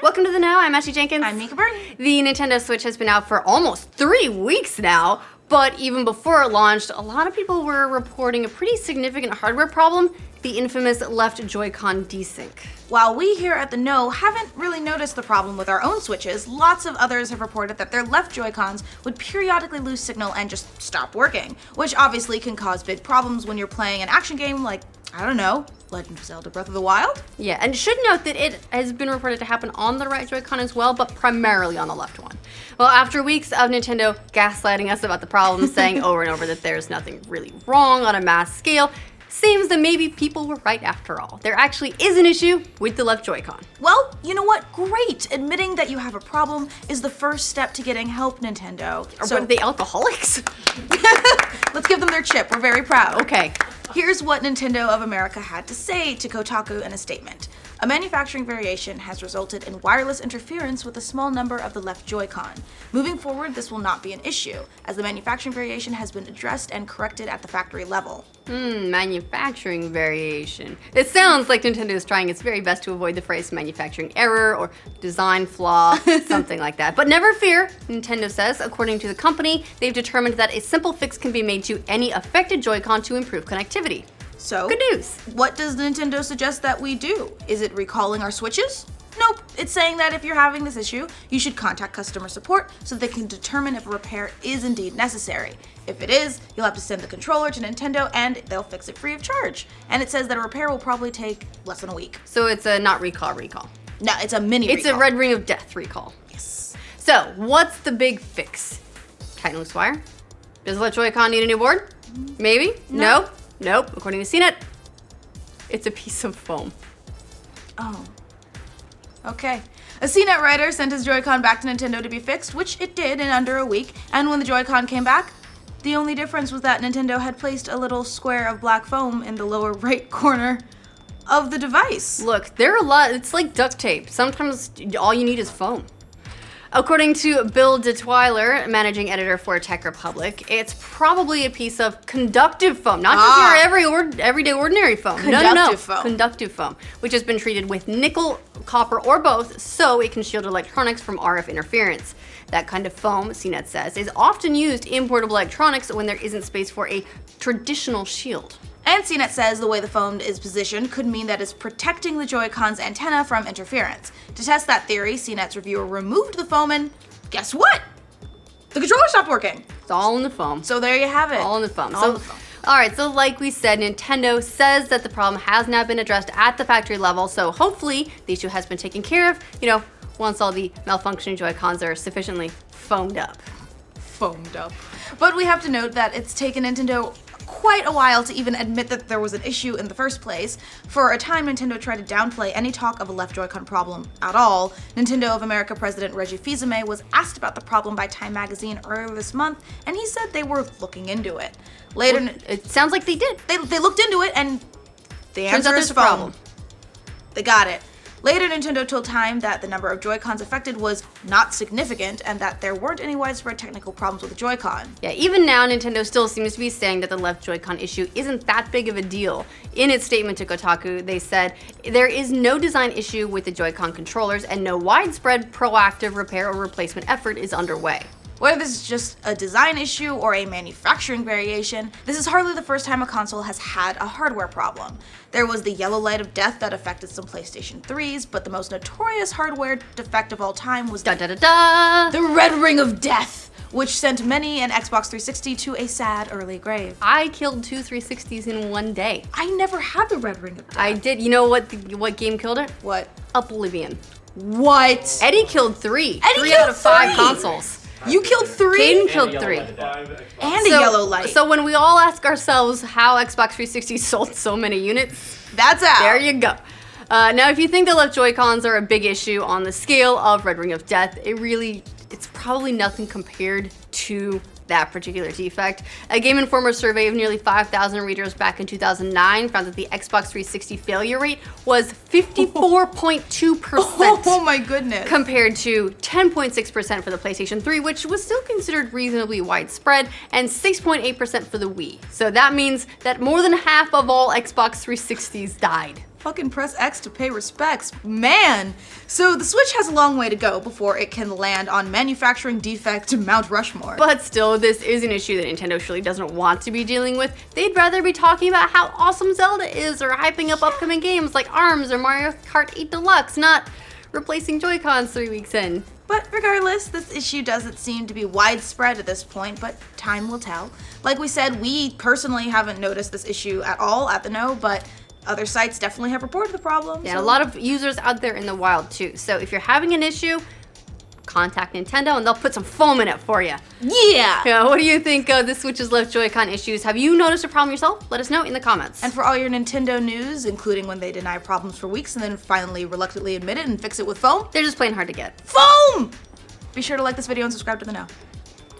Welcome to the Know. I'm Ashley Jenkins. I'm Mica Burton. The Nintendo Switch has been out for almost 3 weeks now, but even before it launched, a lot of people were reporting a pretty significant hardware problem, the infamous left Joy-Con desync. While we here at the Know haven't really noticed the problem with our own Switches, lots of others have reported that their left Joy-Cons would periodically lose signal and just stop working, which obviously can cause big problems when you're playing an action game like, I don't know, Legend of Zelda Breath of the Wild? Yeah, and should note that it has been reported to happen on the right Joy-Con as well, but primarily on the left one. Well, after weeks of Nintendo gaslighting us about the problem, saying over and over that there's nothing really wrong on a mass scale, seems that maybe people were right after all. There actually is an issue with the left Joy-Con. Well, you know what? Great! Admitting that you have a problem is the first step to getting help, Nintendo. So, are they alcoholics? Let's give them their chip. We're very proud. Okay. Here's what Nintendo of America had to say to Kotaku in a statement. A manufacturing variation has resulted in wireless interference with a small number of the left Joy-Con. Moving forward, this will not be an issue, as the manufacturing variation has been addressed and corrected at the factory level. Manufacturing variation. It sounds like Nintendo is trying its very best to avoid the phrase manufacturing error or design flaw, something like that. But never fear, Nintendo says. According to the company, they've determined that a simple fix can be made to any affected Joy-Con to improve connectivity. So, good news. What does Nintendo suggest that we do? Is it recalling our Switches? Nope, it's saying that if you're having this issue, you should contact customer support so they can determine if a repair is indeed necessary. If it is, you'll have to send the controller to Nintendo and they'll fix it free of charge. And it says that a repair will probably take less than a week. So it's a not recall. No, it's a mini recall. It's a red ring of death recall. Yes. So, what's the big fix? Tighten loose wire? Does the left Joy-Con need a new board? Maybe? No. Nope. According to CNET, it's a piece of foam. Oh. Okay. A CNET writer sent his Joy-Con back to Nintendo to be fixed, which it did in under a week, and when the Joy-Con came back, the only difference was that Nintendo had placed a little square of black foam in the lower right corner of the device. Look, there are a lot, it's like duct tape. Sometimes all you need is foam. According to Bill Detwiler, managing editor for Tech Republic, it's probably a piece of conductive foam, not just your everyday ordinary foam. Conductive foam. Conductive foam, which has been treated with nickel, copper, or both, so it can shield electronics from RF interference. That kind of foam, CNET says, is often used in portable electronics when there isn't space for a traditional shield. And CNET says the way the foam is positioned could mean that it's protecting the Joy-Con's antenna from interference. To test that theory, CNET's reviewer removed the foam and guess what? The controller stopped working. It's all in the foam. So there you have it. All in the foam. All in the foam. Alright, so like we said, Nintendo says that the problem has now been addressed at the factory level, so hopefully the issue has been taken care of, once all the malfunctioning Joy-Cons are sufficiently foamed up. But we have to note that it's taken Nintendo quite a while to even admit that there was an issue in the first place. For a time, Nintendo tried to downplay any talk of a left Joy-Con problem at all. Nintendo of America President Reggie Fils-Aimé was asked about the problem by Time magazine earlier this month, and he said they were looking into it. Later, well, it sounds like they did. They looked into it, and the answer is foam. Problem. They got it. Later, Nintendo told Time that the number of Joy-Cons affected was not significant and that there weren't any widespread technical problems with the Joy-Con. Yeah, even now, Nintendo still seems to be saying that the left Joy-Con issue isn't that big of a deal. In its statement to Kotaku, they said, there is no design issue with the Joy-Con controllers and no widespread proactive repair or replacement effort is underway. Whether this is just a design issue or a manufacturing variation, this is hardly the first time a console has had a hardware problem. There was the yellow light of death that affected some PlayStation 3s, but the most notorious hardware defect of all time was the red ring of death, which sent many an Xbox 360 to a sad early grave. I killed 2 360s in one day. I never had the red ring of death. I did. You know what game killed it? What? Oblivion. What? Eddie killed 3. Eddie 3 killed out of 5 3. consoles. You killed 3? Kdin killed 3. And a yellow light. So when we all ask ourselves how Xbox 360 sold so many units, that's out. There you go. Now, if you think the left Joy-Cons are a big issue on the scale of Red Ring of Death, it's probably nothing compared to that particular defect. A Game Informer survey of nearly 5,000 readers back in 2009 found that the Xbox 360 failure rate was 54.2%. Oh my goodness. Compared to 10.6% for the PlayStation 3, which was still considered reasonably widespread, and 6.8% for the Wii. So that means that more than half of all Xbox 360s died fucking press X to pay respects. Man! So the Switch has a long way to go before it can land on manufacturing defect Mount Rushmore. But still, this is an issue that Nintendo surely doesn't want to be dealing with. They'd rather be talking about how awesome Zelda is or hyping up upcoming games like ARMS or Mario Kart 8 Deluxe, not replacing Joy-Cons 3 weeks in. But regardless, this issue doesn't seem to be widespread at this point, but time will tell. Like we said, we personally haven't noticed this issue at all at the Know, but other sites definitely have reported the problem. Yeah, a lot of users out there in the wild too. So if you're having an issue, contact Nintendo and they'll put some foam in it for you. Yeah! What do you think of the Switch's left Joy-Con issues? Have you noticed a problem yourself? Let us know in the comments. And for all your Nintendo news, including when they deny problems for weeks and then finally reluctantly admit it and fix it with foam, They're just plain hard to get. foam! Be sure to like this video and subscribe to the Know.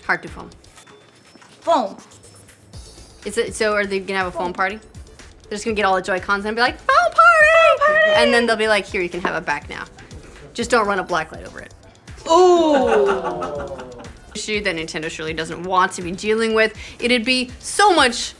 Hard to foam. Foam. Is it so? Are they gonna have a foam party? They're just gonna get all the Joy-Cons and be like, foam party! And then they'll be like, here, you can have it back now. Just don't run a blacklight over it. Ooh. Issue that Nintendo surely doesn't want to be dealing with. It'd be so much